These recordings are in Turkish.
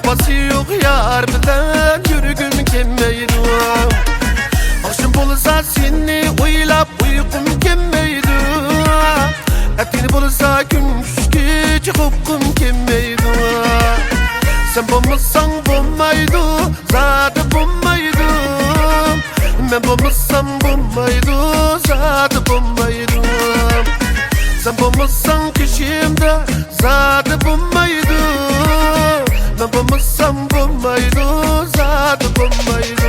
Vefası yok yar bilen yürügüm kemmeydi. Akşam bulsa seni oylap uykum kemmeydi. Etini bulsa gümüşki çıkıpkum kemmeydi. Sen bulmasan bulmaydı, zaten bulmaydı. Ben bulmasam bulmaydı, zaten bulmaydı. Sen bulmasan kişimde, zaten bulmaydı. Ben bulmasam bulmaydı, zaten bulmaydı.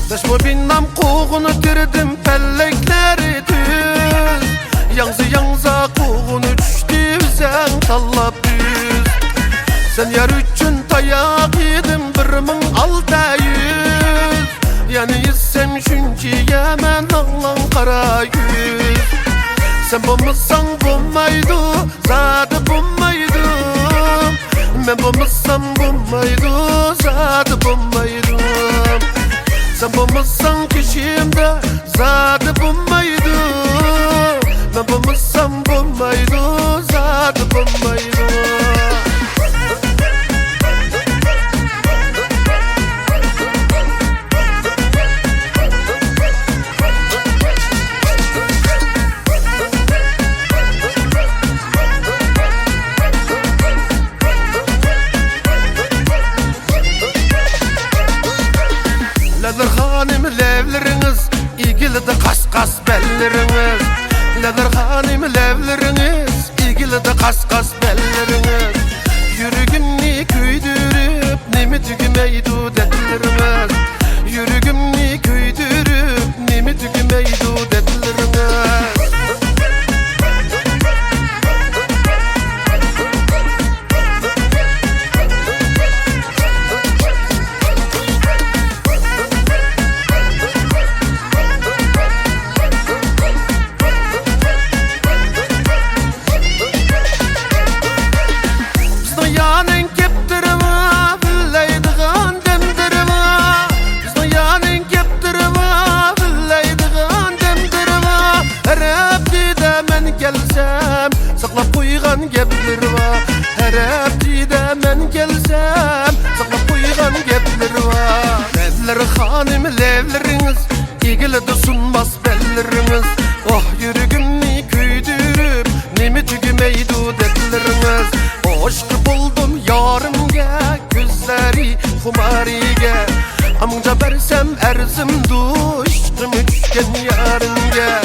Taşma binnam koğunu dirdim pellekleri düz. Yangza koğunu düştü sen tallap düz. Sen yer üçün tayak yedim 1600. Yani yizsem şunki yemen ağlan kara yüz. Sen bulmasan bulmaydı, zaten bulmaydı. Ben bulmasam bulmaydı, zaten bulmaydı. Sen bulmasan kişimde, zaten bulmaydı. Ben bulmasam bulmaydı, zaten bulmaydı. Lezer hanım levleriniz, ilgili de kas belleriniz. Lezer hanım levleriniz, ilgili de kas belleriniz. Yürügümni küydürüp, nemi tükümeydi dedileriniz. Yürügümni küydürüp, nemi tükümeydi dedileriniz. Saklap koygan gepler var. Her heptide men gelsem saklap koygan gepler var. Levler hanım levleriniz, ilgili de sunmaz belleriniz. Oh yürügümni küydürüp, nemi tükümeydi dedileriniz. Aşkı buldum yarımga, gözleri kumariga. Amca versem erzim duştum üçgen yarınga.